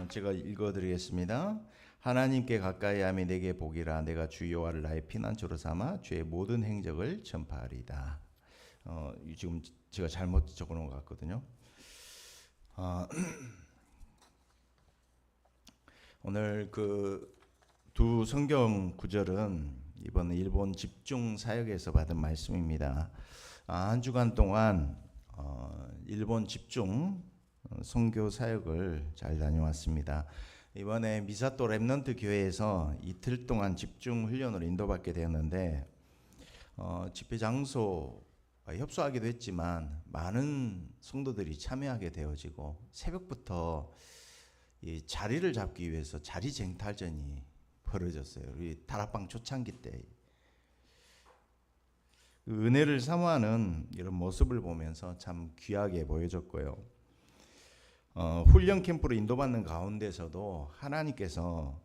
제가 읽어드리겠습니다. 하나님께 가까이 함이 내게 복이라. 내가 주 여호와를 나의 피난처로 삼아 주의 모든 행적을 전파하리이다. 지금 제가 잘못 적어놓은 것 같거든요. 오늘 그 두 성경 구절은 이번 일본 집중 사역에서 받은 말씀입니다. 한 주간 동안 일본 집중 선교 사역을 잘 다녀왔습니다. 이번에 미사토 랩넌트 교회에서 이틀 동안 집중 훈련을 인도받게 되었는데 집회 장소 협소하기도 했지만 많은 성도들이 참여하게 되어지고 새벽부터 이 자리를 잡기 위해서 자리 쟁탈전이 벌어졌어요. 우리 다락방 초창기 때 그 은혜를 사모하는 이런 모습을 보면서 참 귀하게 보여졌고요. 훈련 캠프로 인도받는 가운데서도 하나님께서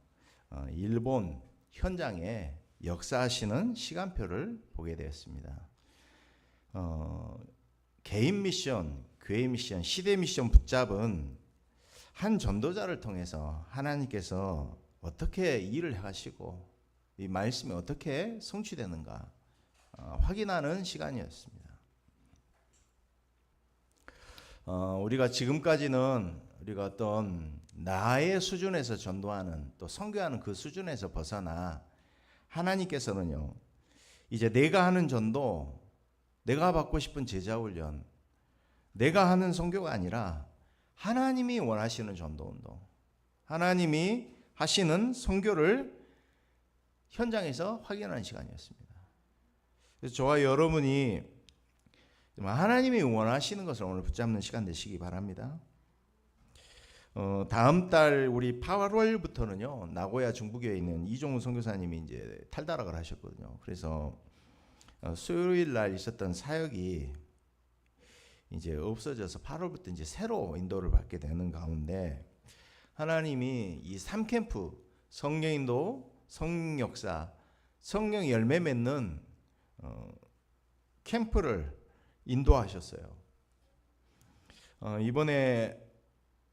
일본 현장에 역사하시는 시간표를 보게 되었습니다. 개인 미션, 교회 미션, 시대 미션 붙잡은 한 전도자를 통해서 하나님께서 어떻게 일을 하시고 이 말씀이 어떻게 성취되는가 확인하는 시간이었습니다. 우리가 지금까지는 우리가 어떤 나의 수준에서 전도하는 또 선교하는 그 수준에서 벗어나 하나님께서는요, 이제 내가 하는 전도, 내가 받고 싶은 제자 훈련, 내가 하는 선교가 아니라 하나님이 원하시는 전도 운동, 하나님이 하시는 선교를 현장에서 확인하는 시간이었습니다. 그래서 저와 여러분이 하나님이 원하시는 것을 오늘 붙잡는 시간 되시기 바랍니다. 다음 달 우리 8월부터는요 나고야 중부교에 있는 이종훈 선교사님이 이제 탈다락을 하셨거든요. 그래서 수요일 날 있었던 사역이 이제 없어져서 8월부터 이제 새로 인도를 받게 되는 가운데 하나님이 이 3캠프 성령인도, 성령역사, 성령 열매 맺는 캠프를 인도하셨어요. 이번에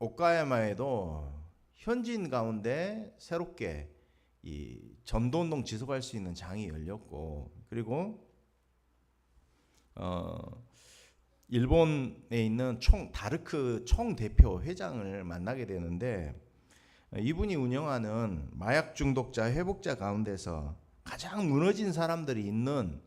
오카야마에도 현지인 가운데 새롭게 이 전도운동 지속할 수 있는 장이 열렸고, 그리고 일본에 있는 다르크 총대표 회장을 만나게 되는데, 이분이 운영하는 마약 중독자 회복자 가운데서 가장 무너진 사람들이 있는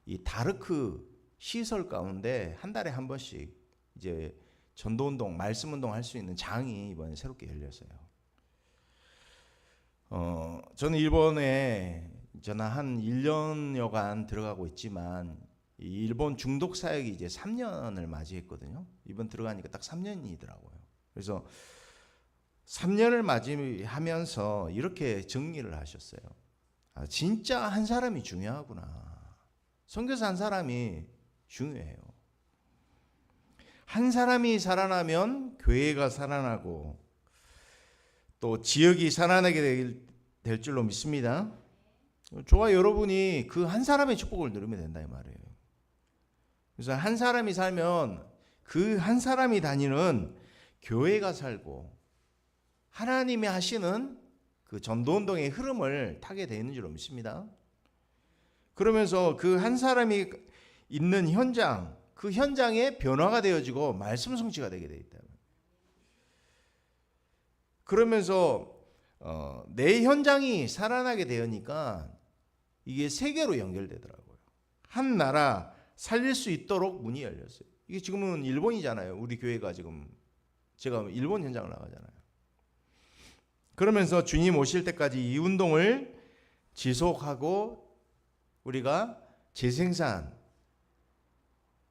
이 다르크 시설 가운데 한 달에 한 번씩 이제 전도운동, 말씀운동 할 수 있는 장이 이번에 새롭게 열렸어요. 저는 일본에 한 1년여간 들어가고 있지만 일본 중독 사역이 이제 3년을 맞이했거든요. 이번 들어가니까 딱 3년이더라고요. 그래서 3년을 맞이하면서 이렇게 정리를 하셨어요. 진짜 한 사람이 중요하구나. 선교사 한 사람이 중요해요. 한 사람이 살아나면 교회가 살아나고 또 지역이 살아나게 될 줄로 믿습니다. 저와 여러분이 그 한 사람의 축복을 누리면 된다 이 말이에요. 그래서 한 사람이 살면 그 한 사람이 다니는 교회가 살고 하나님이 하시는 그 전도운동의 흐름을 타게 되는 줄로 믿습니다. 그러면서 그 한 사람이 있는 현장, 그 현장에 변화가 되어지고 말씀 성취가 되게 돼 있다. 그러면서 내 현장이 살아나게 되니까 이게 세계로 연결되더라고요. 한 나라 살릴 수 있도록 문이 열렸어요. 이게 지금은 일본이잖아요. 우리 교회가 지금 제가 일본 현장을 나가잖아요. 그러면서 주님 오실 때까지 이 운동을 지속하고 우리가 재생산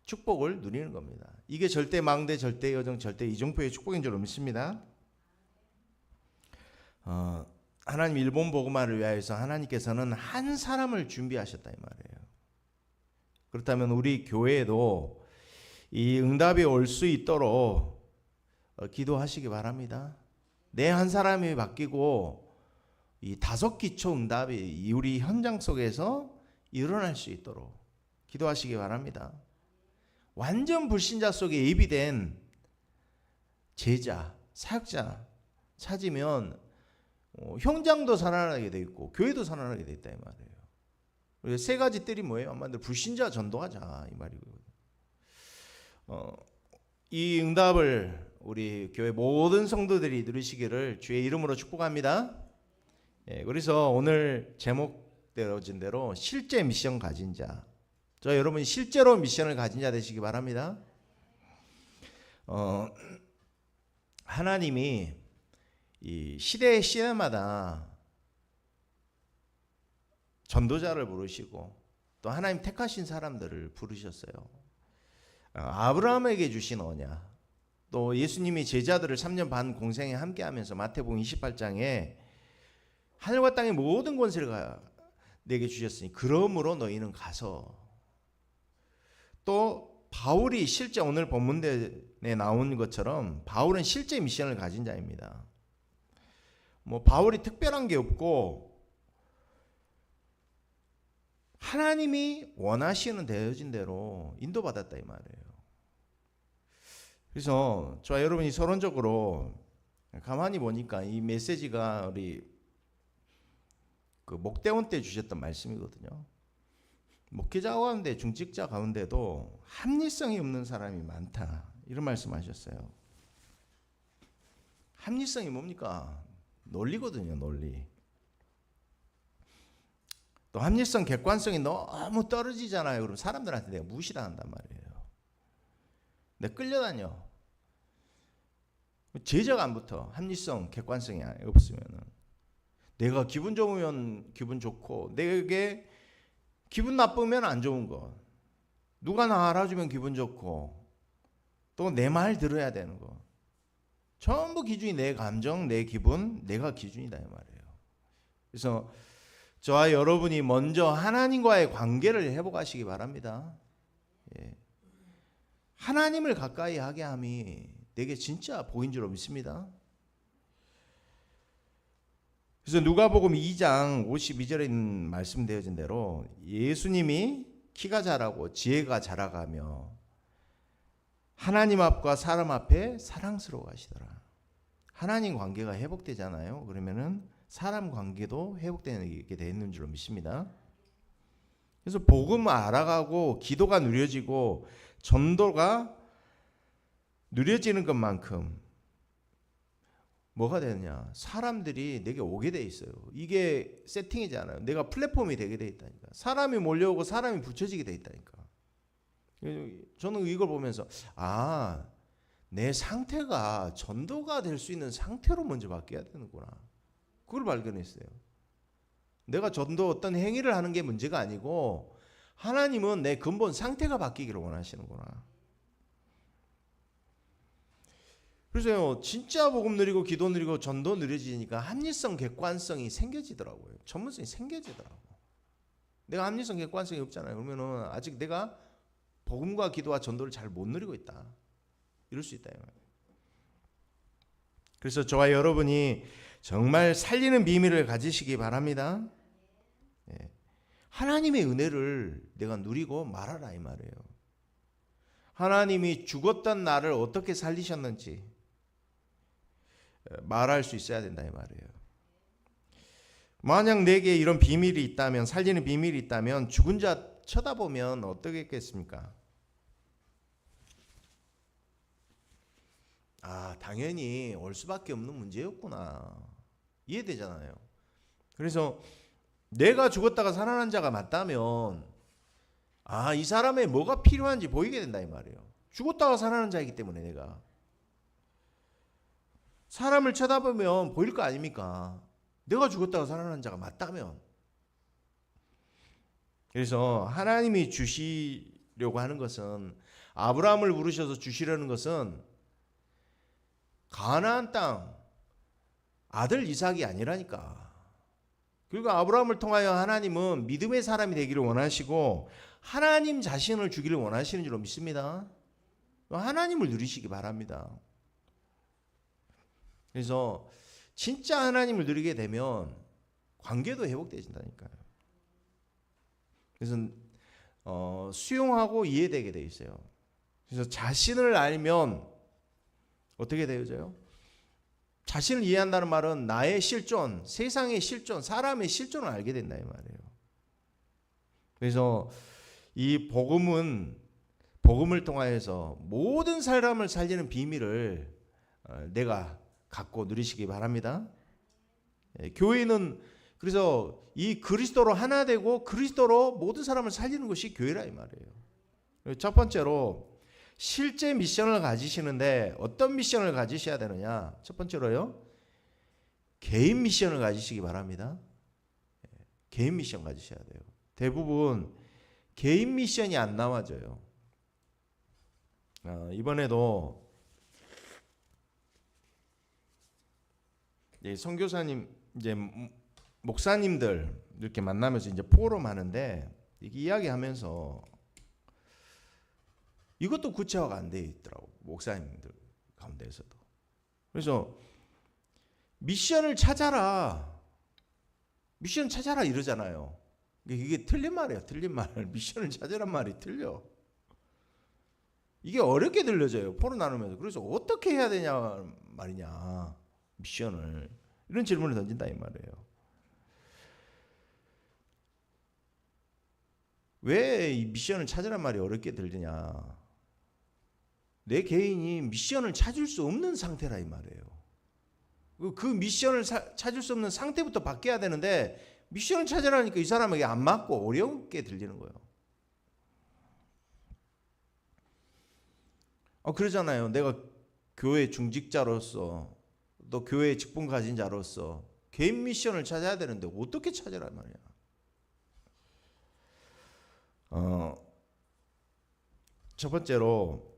축복을 누리는 겁니다. 이게 절대 망대, 절대 여정, 절대 이종표의 축복인 줄 믿습니다. 하나님 일본 복음화를 위하여서 하나님께서는 한 사람을 준비하셨다 이 말이에요. 그렇다면 우리 교회에도 이 응답이 올 수 있도록 기도하시기 바랍니다. 내 한 사람이 바뀌고 이 5기초 응답이 우리 현장 속에서 일어날 수 있도록 기도하시기 바랍니다. 완전 불신자 속에 예비된 제자, 사역자 찾으면 형장도 살아나게 돼 있고 교회도 살아나게 돼 있다 이 말이에요. 그래서 세 가지 뜰이 뭐예요? 한마디로 불신자 전도하자 이 말이고요. 이 응답을 우리 교회 모든 성도들이 누리시기를 주의 이름으로 축복합니다. 예, 그래서 오늘 제목대로진 대로 실제 미션 가진 자. 저 여러분 실제로 미션을 가진 자 되시기 바랍니다. 하나님이 이 시대마다 전도자를 부르시고 또 하나님 택하신 사람들을 부르셨어요. 아브라함에게 주신 언약, 또 예수님이 제자들을 3년 반 공생에 함께하면서 마태복음 28장에 하늘과 땅의 모든 권세를 내게 주셨으니 그러므로 너희는 가서, 또 바울이 실제 오늘 본문에 나온 것처럼 바울은 실제 미션을 가진 자입니다. 뭐 바울이 특별한 게 없고 하나님이 원하시는 되어진 대로 인도받았다 이 말이에요. 그래서 저와 여러분이 서론적으로 가만히 보니까 이 메시지가 우리 그 목대원 때 주셨던 말씀이거든요. 목회자 가운데 중직자 가운데도 합리성이 없는 사람이 많다 이런 말씀하셨어요. 합리성이 뭡니까? 논리거든요, 논리. 또 합리성, 객관성이 너무 떨어지잖아요. 그럼 사람들한테 내가 무시당한단 말이에요. 내가 끌려다녀. 제자가 안 붙어. 합리성, 객관성이 없으면은. 내가 기분 좋으면 기분 좋고 내게 기분 나쁘면 안 좋은 것. 누가 나 알아주면 기분 좋고 또 내 말 들어야 되는 것. 전부 기준이 내 감정, 내 기분, 내가 기준이다 이 말이에요. 그래서 저와 여러분이 먼저 하나님과의 관계를 회복하시기 바랍니다. 예. 하나님을 가까이 하게 함이 내게 진짜 보인 줄 믿습니다. 그래서 누가복음 2장 52절에 있는 말씀되어진 대로 예수님이 키가 자라고 지혜가 자라가며 하나님 앞과 사람 앞에 사랑스러워 하시더라. 하나님 관계가 회복되잖아요. 그러면은 사람 관계도 회복되게 되는 줄로 믿습니다. 그래서 복음을 알아가고 기도가 누려지고 전도가 누려지는 것만큼 뭐가 되느냐? 사람들이 내게 오게 돼 있어요. 이게 세팅이잖아요. 내가 플랫폼이 되게 돼 있다니까. 사람이 몰려오고 사람이 붙여지게 돼 있다니까. 저는 이걸 보면서 내 상태가 전도가 될 수 있는 상태로 먼저 바뀌어야 되는구나. 그걸 발견했어요. 내가 전도 어떤 행위를 하는 게 문제가 아니고 하나님은 내 근본 상태가 바뀌기를 원하시는구나. 그래서 진짜 복음 누리고 기도 누리고 전도 누려지니까 합리성, 객관성이 생겨지더라고요. 전문성이 생겨지더라고. 내가 합리성, 객관성이 없잖아요. 그러면은 아직 내가 복음과 기도와 전도를 잘 못 누리고 있다. 이럴 수 있다. 그래서 저와 여러분이 정말 살리는 비밀을 가지시기 바랍니다. 하나님의 은혜를 내가 누리고 말하라 이 말이에요. 하나님이 죽었던 나를 어떻게 살리셨는지 말할 수 있어야 된다 이 말이에요. 만약 내게 이런 비밀이 있다면, 살리는 비밀이 있다면 죽은 자 쳐다보면 어떻겠습니까? 당연히 올 수밖에 없는 문제였구나. 이해되잖아요. 그래서 내가 죽었다가 살아난 자가 맞다면 이 사람의 뭐가 필요한지 보이게 된다 이 말이에요. 죽었다가 살아난 자이기 때문에 내가 사람을 쳐다보면 보일 거 아닙니까? 내가 죽었다가 살아난 자가 맞다면. 그래서 하나님이 주시려고 하는 것은, 아브라함을 부르셔서 주시려는 것은 가나안 땅 아들 이삭이 아니라니까. 그리고 아브라함을 통하여 하나님은 믿음의 사람이 되기를 원하시고 하나님 자신을 주기를 원하시는 줄로 믿습니다. 하나님을 누리시기 바랍니다. 그래서 진짜 하나님을 누리게 되면 관계도 회복되진다니까요. 그래서 수용하고 이해되게 돼 있어요. 그래서 자신을 알면 어떻게 되어져요? 자신을 이해한다는 말은 나의 실존, 세상의 실존, 사람의 실존을 알게 된다 이 말이에요. 그래서 이 복음을 통하여서 모든 사람을 살리는 비밀을 내가 갖고 누리시기 바랍니다. 교회는 그래서 이 그리스도로 하나 되고 그리스도로 모든 사람을 살리는 것이 교회라 이 말이에요. 첫 번째로 실제 미션을 가지시는데 어떤 미션을 가지셔야 되느냐? 첫 번째로요. 개인 미션을 가지시기 바랍니다. 개인 미션 가지셔야 돼요. 대부분 개인 미션이 안 나와져요. 이번에도 선교사님 이제 목사님들 이렇게 만나면서 이제 포럼 하는데 이야기하면서 이것도 구체화가 안 돼 있더라고 목사님들 가운데서도. 그래서 미션을 찾아라 이러잖아요. 이게 틀린 말이에요. 틀린 말. 미션을 찾으란 말이 틀려. 이게 어렵게 들려져요. 포럼 나누면서. 그래서 어떻게 해야 되냐 말이냐. 미션을. 이런 질문을 던진다 이 말이에요. 왜 이 미션을 찾으란 말이 어렵게 들리냐. 내 개인이 미션을 찾을 수 없는 상태라 이 말이에요. 그 미션을 찾을 수 없는 상태부터 바뀌어야 되는데 미션을 찾으라니까 이 사람에게 안 맞고 어렵게 들리는 거예요. 그러잖아요. 내가 교회 중직자로서 또 교회 직분 가진 자로서 개인 미션을 찾아야 되는데 어떻게 찾으란 말이야. 첫 번째로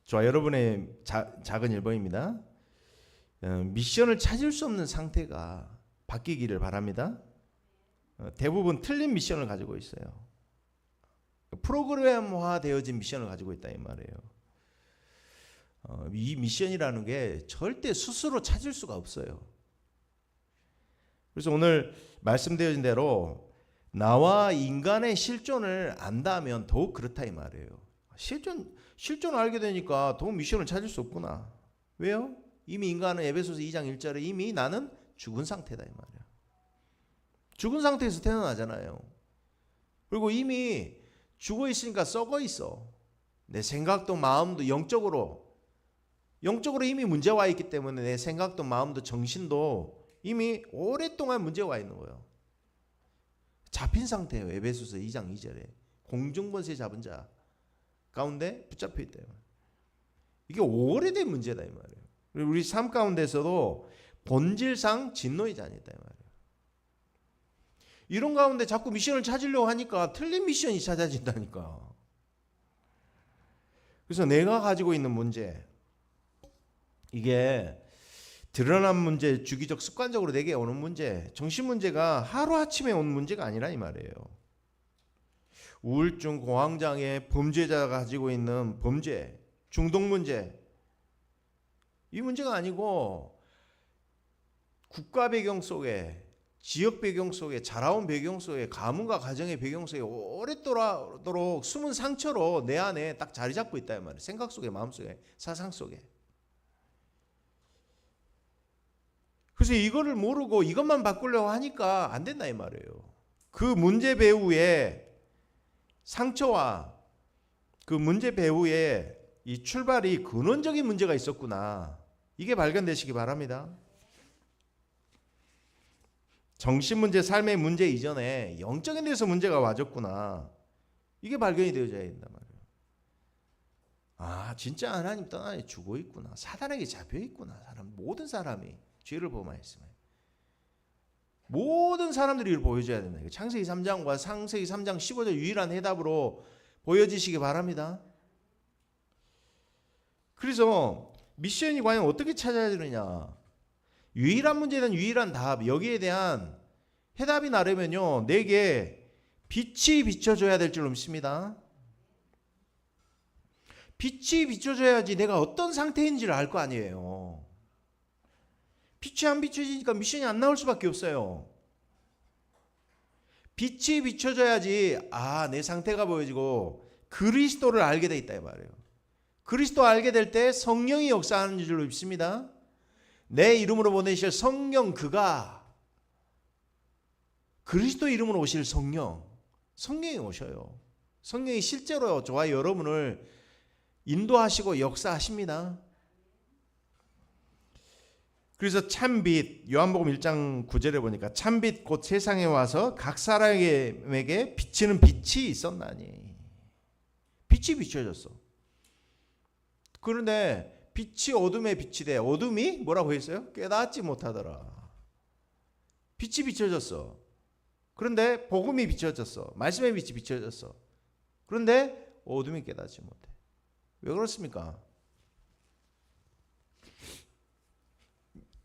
저와 여러분의 작은 일본입니다. 미션을 찾을 수 없는 상태가 바뀌기를 바랍니다. 대부분 틀린 미션을 가지고 있어요. 프로그램화 되어진 미션을 가지고 있다 이 말이에요. 이 미션이라는 게 절대 스스로 찾을 수가 없어요. 그래서 오늘 말씀드린 대로 나와 인간의 실존을 안다면 더욱 그렇다 이 말이에요. 실존을 알게 되니까 더욱 미션을 찾을 수 없구나. 왜요? 이미 인간은 에베소서 2장 1절에 이미 나는 죽은 상태다 이 말이야. 죽은 상태에서 태어나잖아요. 그리고 이미 죽어 있으니까 썩어 있어. 내 생각도 마음도 영적으로 이미 문제와 있기 때문에 내 생각도 마음도 정신도 이미 오랫동안 문제와 있는 거예요. 잡힌 상태예요. 에베소서 2장 2절에 공중권세 잡은 자 가운데 붙잡혀 있다. 이게 오래된 문제다 이 말이에요. 그리고 우리 삶 가운데서도 본질상 진노의 자녀다 이 말이에요. 이런 가운데 자꾸 미션을 찾으려고 하니까 틀린 미션이 찾아진다니까. 그래서 내가 가지고 있는 문제, 이게 드러난 문제, 주기적 습관적으로 내게 오는 문제, 정신 문제가 하루아침에 온 문제가 아니라 이 말이에요. 우울증, 공황장애, 범죄자가 가지고 있는 범죄, 중독 문제, 이 문제가 아니고 국가 배경 속에, 지역 배경 속에, 자라온 배경 속에, 가문과 가정의 배경 속에 오랫도록 숨은 상처로 내 안에 딱 자리 잡고 있다 이 말이에요. 생각 속에, 마음 속에, 사상 속에. 그래서 이거를 모르고 이것만 바꾸려고 하니까 안 된다 이 말이에요. 그 문제 배후에 상처와 그 문제 배후에 이 출발이 근원적인 문제가 있었구나. 이게 발견되시기 바랍니다. 정신 문제, 삶의 문제 이전에 영적인 데서 문제가 와줬구나. 이게 발견이 되어져야 된단 말이에요. 진짜 하나님 떠나 죽어 있구나. 사단에게 잡혀 있구나. 모든 사람이 죄를 범하였으면 모든 사람들이 이걸 보여줘야 된다. 창세기 3장과 창세기 3장 15절 유일한 해답으로 보여지시기 바랍니다. 그래서 미션이 과연 어떻게 찾아야 되느냐. 유일한 문제에 대한 유일한 답, 여기에 대한 해답이 나려면요, 내게 빛이 비춰줘야 될 줄 믿습니다. 빛이 비춰줘야지 내가 어떤 상태인지를 알 거 아니에요. 빛이 안 비춰지니까 미션이 안 나올 수밖에 없어요. 빛이 비춰져야지 내 상태가 보여지고 그리스도를 알게 돼 있다 이 말이에요. 그리스도 알게 될 때 성령이 역사하는 줄로 믿습니다. 내 이름으로 보내실 성령, 그가 그리스도 이름으로 오실 성령이 오셔요. 성령이 실제로 저와 여러분을 인도하시고 역사하십니다. 그래서 참빛, 요한복음 1장 9절에 보니까 참빛 곧 세상에 와서 각 사람에게 비치는 빛이 있었나니. 빛이 비춰졌어. 그런데 빛이 어둠에 비치되 어둠이 뭐라고 했어요? 깨닫지 못하더라. 빛이 비춰졌어. 그런데 복음이 비춰졌어. 말씀의 빛이 비춰졌어. 그런데 어둠이 깨닫지 못해. 왜 그렇습니까?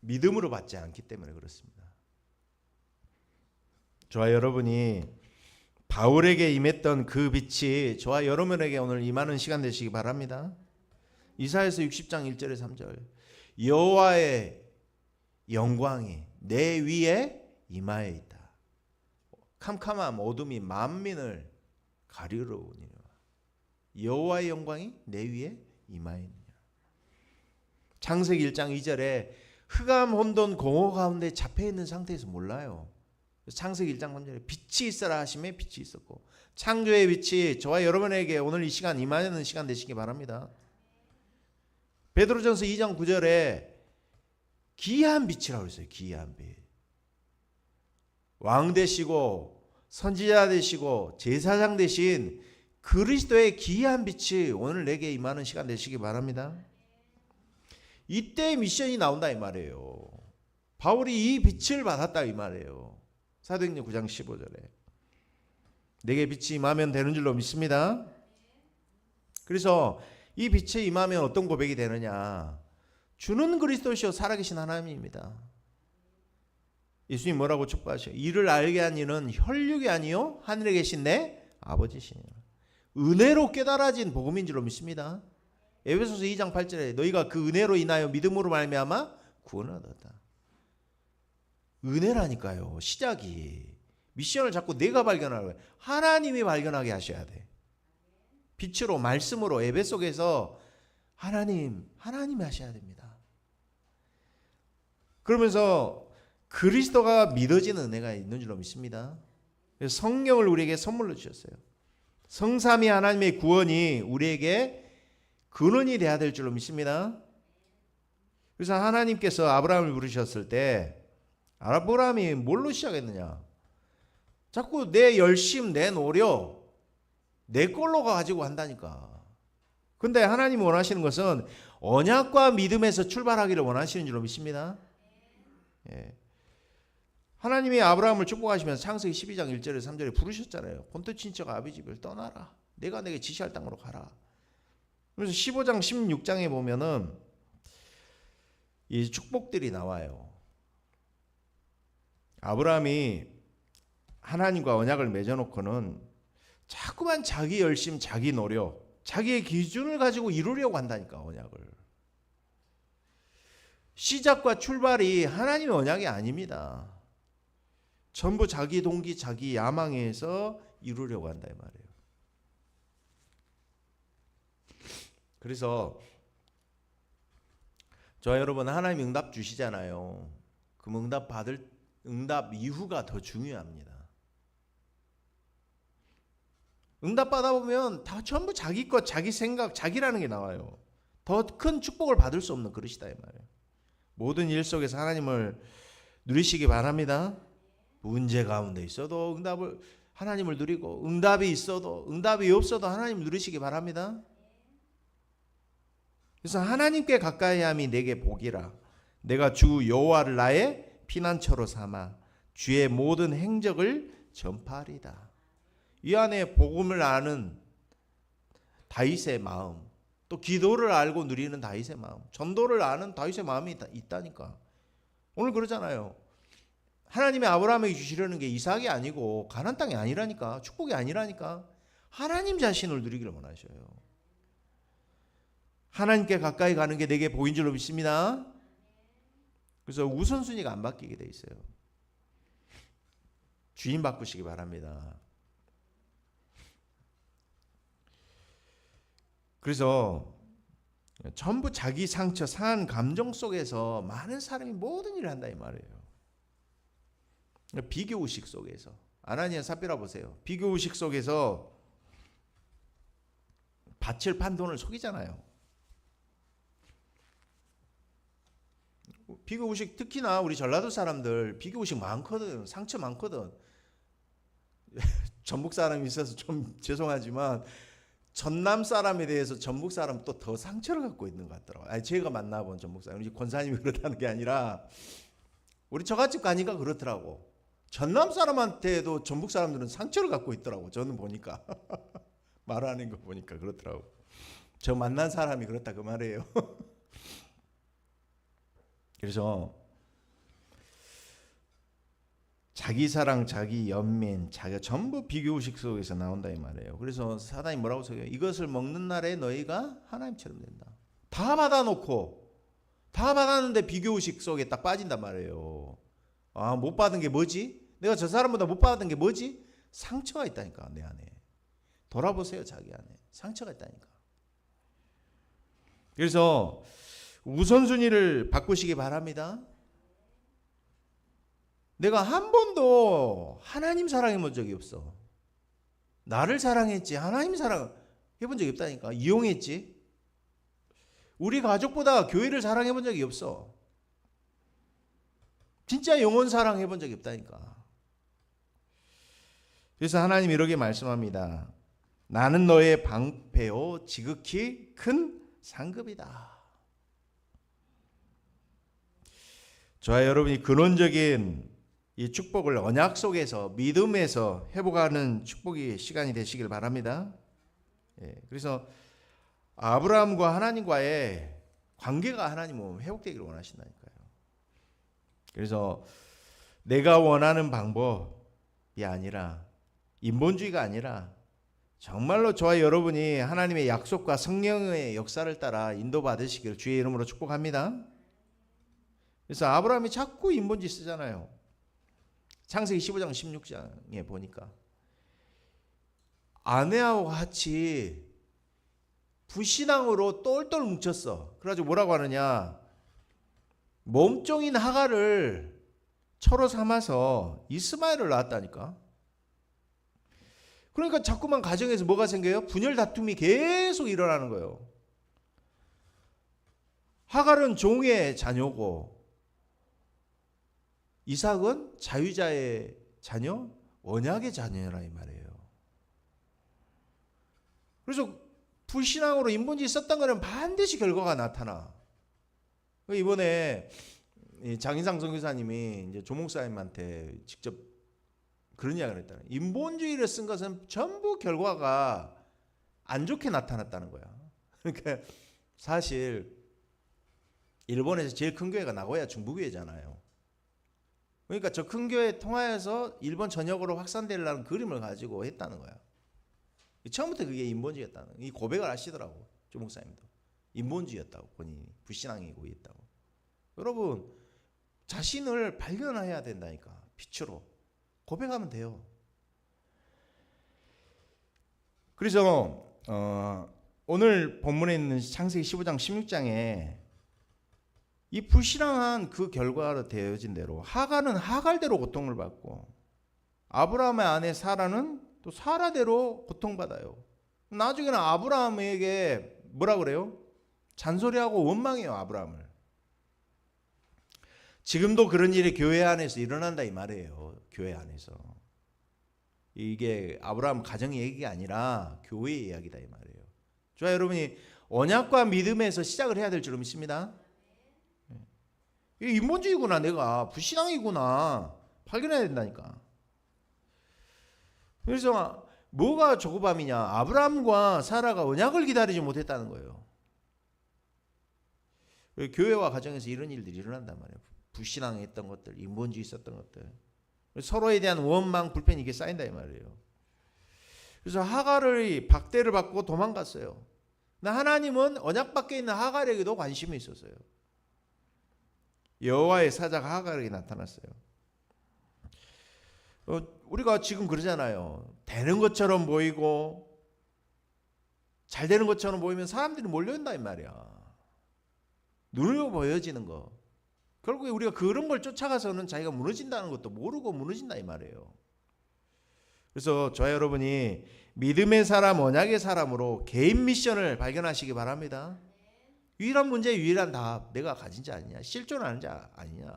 믿음으로 받지 않기 때문에 그렇습니다. 저와 여러분이 바울에게 임했던 그 빛이 저와 여러분에게 오늘 임하는 시간 되시기 바랍니다. 이사야서 60장 1절에 3절. 여호와의 영광이 내 위에 임하여 있다. 캄캄한 어둠이 만민을 가리우러 오니라. 여호와의 영광이 내 위에 임하여 있느냐. 창세기 1장 2절에 흑암 혼돈 공허 가운데 잡혀 있는 상태에서 몰라요. 창세기 1장 3절에 빛이 있어라 하심에 빛이 있었고, 창조의 빛이 저와 여러분에게 오늘 이 시간 임하는 시간 되시기 바랍니다. 베드로전서 2장 9절에 기이한 빛이라고 했어요. 기이한 빛. 왕 되시고 선지자 되시고 제사장 되신 그리스도의 기이한 빛이 오늘 내게 임하는 시간 되시기 바랍니다. 이때 미션이 나온다 이 말이에요. 바울이 이 빛을 받았다 이 말이에요. 사도행전 9장 15절에 내게 빛이 임하면 되는 줄로 믿습니다. 그래서 이 빛이 임하면 어떤 고백이 되느냐. 주는 그리스도시요 살아계신 하나님입니다. 예수님 뭐라고 촉구하셔요? 이를 알게 한 이는 혈육이 아니요 하늘에 계신 내 아버지시니라. 은혜로 깨달아진 복음인 줄로 믿습니다. 에베소서 2장 8절에 너희가 그 은혜로 인하여 믿음으로 말미암아 구원을 얻었다. 은혜라니까요. 시작이. 미션을 자꾸 내가 발견하는 거예요. 하나님이 발견하게 하셔야 돼. 빛으로 말씀으로 예배 속에서 하나님이 하셔야 됩니다. 그러면서 그리스도가 믿어지는 은혜가 있는 줄로 믿습니다. 그래서 성령을 우리에게 선물로 주셨어요. 성삼위 하나님의 구원이 우리에게 근원이 돼야 될 줄로 믿습니다. 그래서 하나님께서 아브라함을 부르셨을 때 아브라함이 뭘로 시작했느냐? 자꾸 내 열심, 내 노력, 내 걸로 가지고 한다니까. 근데 하나님이 원하시는 것은 언약과 믿음에서 출발하기를 원하시는 줄로 믿습니다. 예. 하나님이 아브라함을 축복하시면서 창세기 12장 1절에 3절에 부르셨잖아요. 본토 친척 아비 집을 떠나라. 내가 내게 지시할 땅으로 가라. 그래서 15장 16장에 보면은 이 축복들이 나와요. 아브라함이 하나님과 언약을 맺어놓고는 자꾸만 자기 열심, 자기 노력, 자기의 기준을 가지고 이루려고 한다니까 언약을. 시작과 출발이 하나님의 언약이 아닙니다. 전부 자기 동기, 자기 야망에서 이루려고 한다 이 말이에요. 그래서 저 여러분 하나님 응답 주시잖아요. 그 응답 이후가 더 중요합니다. 응답 받아보면 다 전부 자기 것, 자기 생각, 자기라는 게 나와요. 더 큰 축복을 받을 수 없는 그릇이다 이 말이에요. 모든 일 속에서 하나님을 누리시기 바랍니다. 문제 가운데 있어도 하나님을 누리고, 응답이 있어도 응답이 없어도 하나님을 누리시기 바랍니다. 그래서 하나님께 가까이함이 내게 복이라. 내가 주 여호와를 나의 피난처로 삼아 주의 모든 행적을 전파하리다. 이 안에 복음을 아는 다윗의 마음, 또 기도를 알고 누리는 다윗의 마음, 전도를 아는 다윗의 마음이 있다니까. 오늘 그러잖아요. 하나님이 아브라함에게 주시려는 게 이삭이 아니고 가나안 땅이 아니라니까, 축복이 아니라니까. 하나님 자신을 누리기를 원하셔요. 하나님께 가까이 가는 게 내게 보인 줄로 믿습니다. 그래서 우선순위가 안 바뀌게 돼 있어요. 주인 바꾸시기 바랍니다. 그래서 전부 자기 상처, 상한 감정 속에서 많은 사람이 모든 일을 한다 이 말이에요. 비교의식 속에서. 아나니아 삽비라 보세요. 비교의식 속에서 밭을 판 돈을 속이잖아요. 비교의식, 특히나 우리 전라도 사람들 비교의식 많거든. 상처 많거든. 전북 사람이 있어서 좀 죄송하지만 전남 사람에 대해서 전북 사람 또 더 상처를 갖고 있는 것 같더라고요. 아니, 제가 만나본 전북 사람, 우리 권사님이 그렇다는 게 아니라 우리 처갓집 가니까 그렇더라고. 전남 사람한테도 전북 사람들은 상처를 갖고 있더라고. 저는 보니까 말하는 거 보니까 그렇더라고. 저 만난 사람이 그렇다 그 말이에요. 그래서 자기 사랑, 자기 연민, 자기가 전부 비교의식 속에서 나온다 이 말이에요. 그래서 사단이 뭐라고 써요? 이것을 먹는 날에 너희가 하나님처럼 된다. 다 받아놓고 다 받았는데 비교의식 속에 딱 빠진단 말이에요. 아, 못 받은 게 뭐지? 내가 저 사람보다 못 받은 게 뭐지? 상처가 있다니까 내 안에. 돌아보세요. 자기 안에 상처가 있다니까. 그래서 우선순위를 바꾸시기 바랍니다. 내가 한 번도 하나님 사랑해 본 적이 없어. 나를 사랑했지 하나님 사랑해 본 적이 없다니까. 이용했지. 우리 가족보다 교회를 사랑해 본 적이 없어. 진짜 영혼 사랑해 본 적이 없다니까. 그래서 하나님이 이렇게 말씀합니다. 나는 너의 방패요 지극히 큰 상급이다. 저와 여러분이 근원적인 이 축복을 언약 속에서 믿음에서 회복하는 축복의 시간이 되시길 바랍니다. 그래서 아브라함과 하나님과의 관계가 하나님은 회복되기를 원하신다니까요. 그래서 내가 원하는 방법이 아니라 인본주의가 아니라 정말로 저와 여러분이 하나님의 약속과 성령의 역사를 따라 인도받으시기를 주의 이름으로 축복합니다. 그래서 아브라함이 자꾸 인본주의 쓰잖아요. 창세기 15장 16장에 보니까 아내하고 같이 불신앙으로 똘똘 뭉쳤어. 그래가지고 뭐라고 하느냐, 몸종인 하갈을 처로 삼아서 이스마엘을 낳았다니까. 그러니까 자꾸만 가정에서 뭐가 생겨요? 분열 다툼이 계속 일어나는 거예요. 하갈은 종의 자녀고 이삭은 자유자의 자녀, 언약의 자녀라 이 말이에요. 그래서 불신앙으로 인본주의 썼던 거는 반드시 결과가 나타나. 이번에 장인상 선교사님이 이제 조 목사님한테 직접 그런 이야기를 했다는. 인본주의를 쓴 것은 전부 결과가 안 좋게 나타났다는 거야. 그러니까 사실 일본에서 제일 큰 교회가 나고야 중부교회잖아요. 그러니까 저 큰 교회 통하여서 일본 전역으로 확산되려는 그림을 가지고 했다는 거야. 처음부터 그게 인본주의였다는, 이 고백을 하시더라고 조 목사님도. 인본주의였다고, 본인이 불신앙이고 있다고. 여러분 자신을 발견해야 된다니까. 빛으로 고백하면 돼요. 그래서 오늘 본문에 있는 창세기 15장 16장에 이 불신앙한 그 결과로 되어진 대로 하갈은 하갈대로 고통을 받고 아브라함의 아내 사라는 또 사라대로 고통받아요. 나중에는 아브라함에게 뭐라 그래요? 잔소리하고 원망해요, 아브라함을. 지금도 그런 일이 교회 안에서 일어난다 이 말이에요. 교회 안에서. 이게 아브라함 가정의 얘기가 아니라 교회의 이야기다 이 말이에요. 저와 여러분이 언약과 믿음에서 시작을 해야 될 줄 믿습니다. 인본주의구나, 내가 불신앙이구나 발견해야 된다니까. 그래서 뭐가 조급함이냐, 아브라함과 사라가 언약을 기다리지 못했다는 거예요. 교회와 가정에서 이런 일들이 일어난단 말이에요. 불신앙했던 것들, 인본주의 있었던 것들, 서로에 대한 원망, 불편이 이게 쌓인다 이 말이에요. 그래서 하갈의 박대를 받고 도망갔어요. 근데 하나님은 언약 밖에 있는 하갈에게도 관심이 있었어요. 여호와의 사자가 하갈에게 나타났어요. 우리가 지금 그러잖아요. 되는 것처럼 보이고 잘 되는 것처럼 보이면 사람들이 몰려온다 이 말이야. 눈으로 보여지는 거. 결국에 우리가 그런 걸 쫓아가서는 자기가 무너진다는 것도 모르고 무너진다 이 말이에요. 그래서 저와 여러분이 믿음의 사람, 언약의 사람으로 개인 미션을 발견하시기 바랍니다. 유일한 문제, 유일한 답, 내가 가진 자 아니냐, 실존하는 자 아니냐,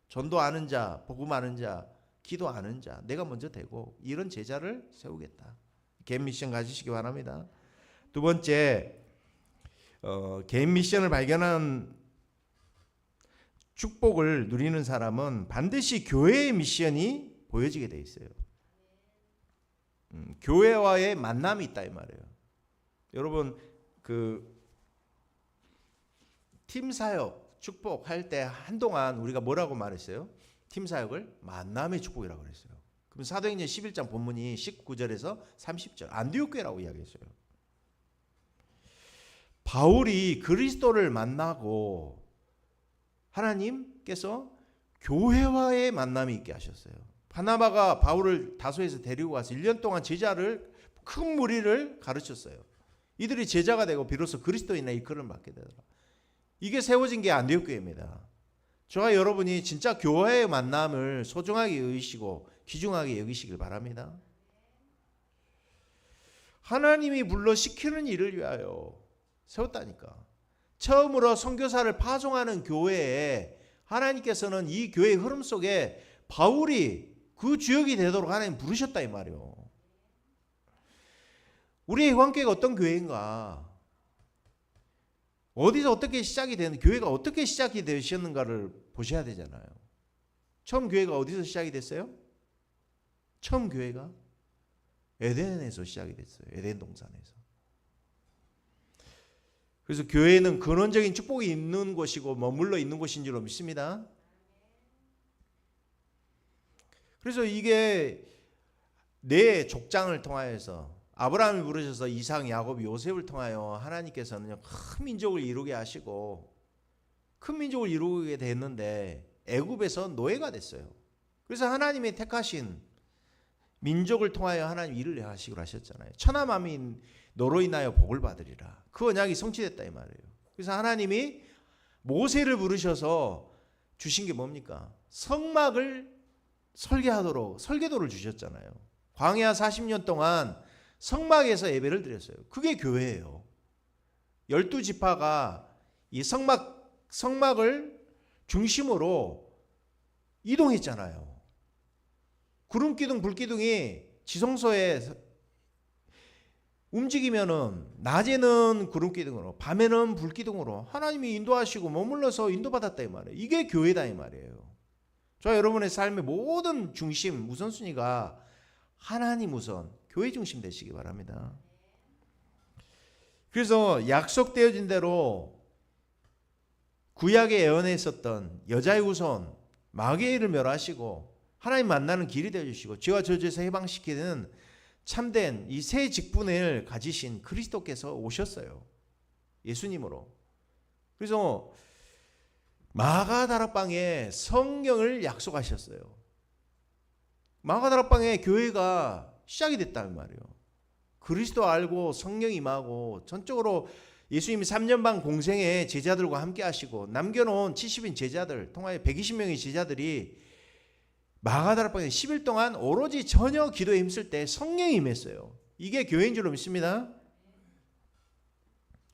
전도 아는 자, 복음 아는 자, 기도 아는 자, 내가 먼저 되고 이런 제자를 세우겠다. 개인 미션 가지시기 바랍니다. 두 번째, 개인 미션을 발견한 축복을 누리는 사람은 반드시 교회의 미션이 보여지게 돼 있어요. 교회와의 만남이 있다 이 말이에요. 여러분 팀 사역 축복할 때 한동안 우리가 뭐라고 말했어요? 팀 사역을 만남의 축복이라고 그랬어요. 그럼 사도행전 11장 본문이 19절에서 30절 안디옥 교회라고 이야기했어요. 바울이 그리스도를 만나고 하나님께서 교회와의 만남이 있게 하셨어요. 바나바가 바울을 다소에서 데리고 가서 1년 동안 제자를 큰 무리를 가르쳤어요. 이들이 제자가 되고 비로소 그리스도인의 일컬음을 받게 되더라. 이게 세워진 게 안디옥 교회입니다. 저와 여러분이 진짜 교회의 만남을 소중하게 여기시고 귀중하게 여기시길 바랍니다. 하나님이 불러 시키는 일을 위하여 세웠다니까. 처음으로 선교사를 파송하는 교회에 하나님께서는 이 교회의 흐름 속에 바울이 그 주역이 되도록 하나님 부르셨다 이 말이요. 우리의 회관교회가 어떤 교회인가, 어디서 어떻게 시작이 되는, 교회가 어떻게 시작이 되셨는가를 보셔야 되잖아요. 처음 교회가 어디서 시작이 됐어요? 처음 교회가 에덴에서 시작이 됐어요. 에덴 동산에서. 그래서 교회는 근원적인 축복이 있는 곳이고 머물러 있는 곳인 줄로 믿습니다. 그래서 이게 내 족장을 통하여서 아브라함이 부르셔서 이삭, 야곱, 요셉을 통하여 하나님께서는 큰 민족을 이루게 하시고 큰 민족을 이루게 됐는데 애굽에서 노예가 됐어요. 그래서 하나님이 택하신 민족을 통하여 하나님 일을 하시기로 하셨잖아요. 천하만민 너로 인하여 복을 받으리라. 그 언약이 성취됐다 이 말이에요. 그래서 하나님이 모세를 부르셔서 주신 게 뭡니까? 성막을 설계하도록 설계도를 주셨잖아요. 광야 40년 동안 성막에서 예배를 드렸어요. 그게 교회예요. 12지파가 이 성막을 중심으로 이동했잖아요. 구름기둥, 불기둥이 지성소에 움직이면은 낮에는 구름기둥으로, 밤에는 불기둥으로 하나님이 인도하시고 머물러서 인도받았다 이 말이에요. 이게 교회다 이 말이에요. 저 여러분의 삶의 모든 중심, 우선순위가 하나님 우선, 교회 중심 되시기 바랍니다. 그래서 약속되어진 대로 구약에 예언했었던 여자의 후손 마귀를 멸하시고 하나님 만나는 길이 되어주시고 죄와 저주에서 해방시키는 참된 이 새 직분을 가지신 그리스도께서 오셨어요. 예수님으로. 그래서 마가다락방에 성경을 약속하셨어요. 마가다락방에 교회가 시작이 됐다는 말이에요. 그리스도 알고 성령 임하고 전적으로 예수님이 3년 반 공생에 제자들과 함께 하시고 남겨놓은 70인 제자들 통하여 120명의 제자들이 마가다락방에 10일 동안 오로지 전혀 기도에 힘쓸 때 성령이 임했어요. 이게 교회인 줄로 믿습니다.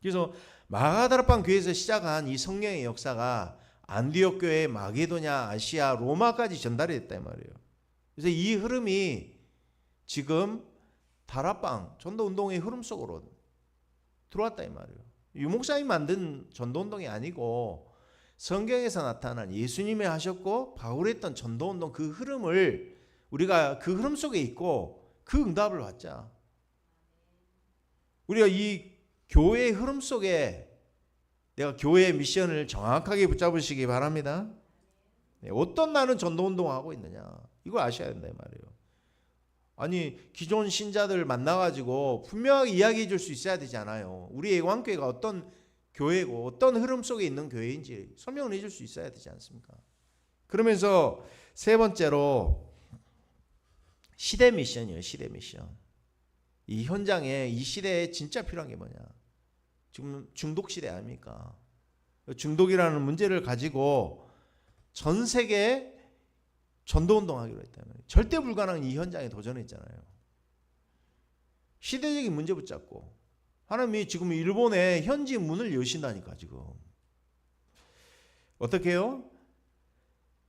그래서 마가다락방 교회에서 시작한 이 성령의 역사가 안디옥 교회, 마게도냐, 아시아, 로마까지 전달이 됐단 말이에요. 그래서 이 흐름이 지금 다락방 전도운동의 흐름 속으로 들어왔다 이 말이에요. 유목사님이 만든 전도운동이 아니고 성경에서 나타난 예수님이 하셨고 바울이 했던 전도운동 그 흐름을 우리가 그 흐름 속에 있고 그 응답을 받자. 우리가 이 교회의 흐름 속에 내가 교회의 미션을 정확하게 붙잡으시기 바랍니다. 어떤 나는 전도운동을 하고 있느냐 이걸 아셔야 된다 이 말이에요. 아니 기존 신자들 만나가지고 분명하게 이야기해 줄 수 있어야 되지 않아요. 우리 애광교회가 어떤 교회고 어떤 흐름 속에 있는 교회인지 설명을 해줄 수 있어야 되지 않습니까? 그러면서 세 번째로 시대 미션이에요. 시대 미션. 이 현장에 이 시대에 진짜 필요한 게 뭐냐? 지금 중독 시대 아닙니까? 중독이라는 문제를 가지고 전 세계 전도운동하기로 했다는 거예요. 절대 불가능한 이 현장에 도전했잖아요. 시대적인 문제 붙잡고 하나님이 지금 일본의 현지 문을 여신다니까. 지금 어떻게 해요?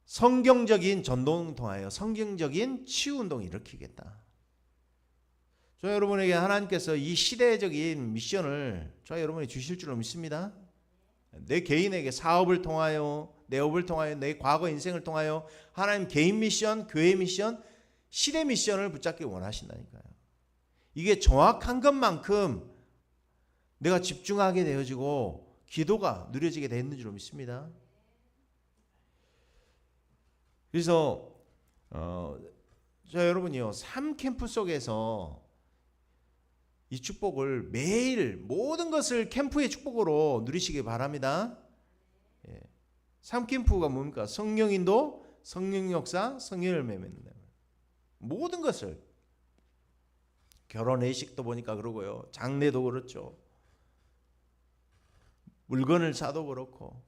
성경적인 전도운동 통하여 성경적인 치유운동을 일으키겠다. 저 여러분에게 하나님께서 이 시대적인 미션을 저 여러분에게 주실 줄로 믿습니다. 내 개인에게 사업을 통하여, 내 업을 통하여, 내 과거 인생을 통하여 하나님 개인 미션, 교회 미션, 시대 미션을 붙잡기 원하신다니까요. 이게 정확한 것만큼 내가 집중하게 되어지고 기도가 누려지게 되는 줄로 믿습니다. 그래서 저 여러분이요, 삶 캠프 속에서 이 축복을 매일 모든 것을 캠프의 축복으로 누리시기 바랍니다. 예. 삶 캠프가 뭡니까? 성령인도, 성령 역사, 성령 열매 맺는 모든 것을, 결혼 예식도 보니까 그러고요, 장례도 그렇죠, 물건을 사도 그렇고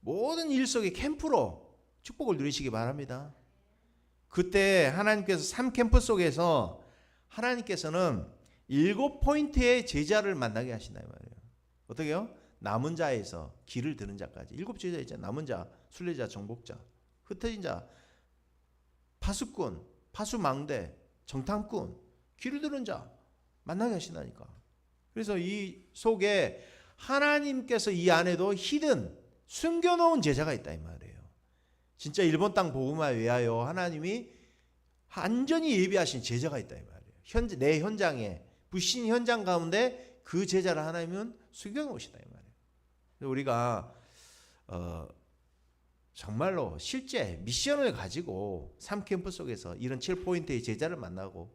모든 일 속에 캠프로 축복을 누리시기 바랍니다. 그때 하나님께서 삶 캠프 속에서 하나님께서는 7포인트의 제자를 만나게 하신다 이 말이에요. 어떻게요? 남은 자에서 길을 드는 자까지. 7제자 있잖아요. 남은 자, 순례자, 정복자, 흩어진 자, 파수꾼, 파수망대, 정탐꾼, 길을 드는 자 만나게 하신다니까. 그래서 이 속에 하나님께서 이 안에도 히든 숨겨놓은 제자가 있다 이 말이에요. 진짜 일본 땅 복음화 위하여 하나님이 완전히 예비하신 제자가 있다 이 말이에요. 내 현장에, 불신 현장 가운데 그 제자를 하나님은 숨겨놓으시다 이 말이에요. 우리가 정말로 실제 미션을 가지고 삶캠프 속에서 이런 7포인트의 제자를 만나고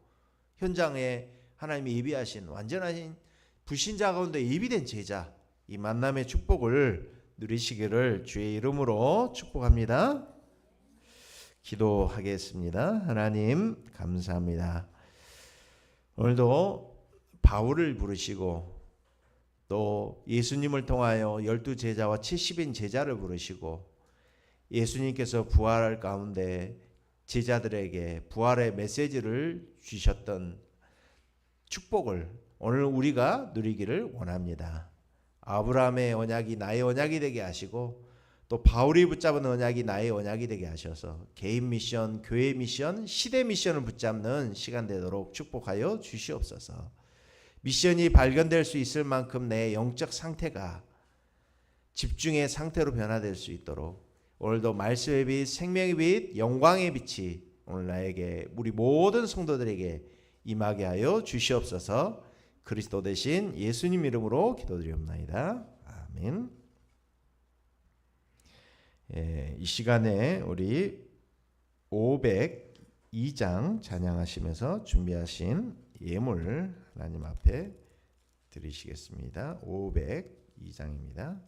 현장에 하나님이 예비하신 완전하신 불신자 가운데 예비된 제자, 이 만남의 축복을 누리시기를 주의 이름으로 축복합니다. 기도하겠습니다. 하나님 감사합니다. 오늘도 바울을 부르시고 또 예수님을 통하여 12제자와 70인 제자를 부르시고 예수님께서 부활 가운데 제자들에게 부활의 메시지를 주셨던 축복을 오늘 우리가 누리기를 원합니다. 아브라함의 언약이 나의 언약이 되게 하시고 또 바울이 붙잡은 언약이 나의 언약이 되게 하셔서 개인 미션, 교회 미션, 시대 미션을 붙잡는 시간 되도록 축복하여 주시옵소서. 미션이 발견될 수 있을 만큼 내 영적 상태가 집중의 상태로 변화될 수 있도록 오늘도 말씀의 빛, 생명의 빛, 영광의 빛이 오늘 나에게, 우리 모든 성도들에게 임하게 하여 주시옵소서. 그리스도 대신 예수님 이름으로 기도드리옵나이다. 아멘. 예, 이 시간에 우리 502장 찬양하시면서 준비하신 예물 하나님 앞에 드리시겠습니다. 502장입니다.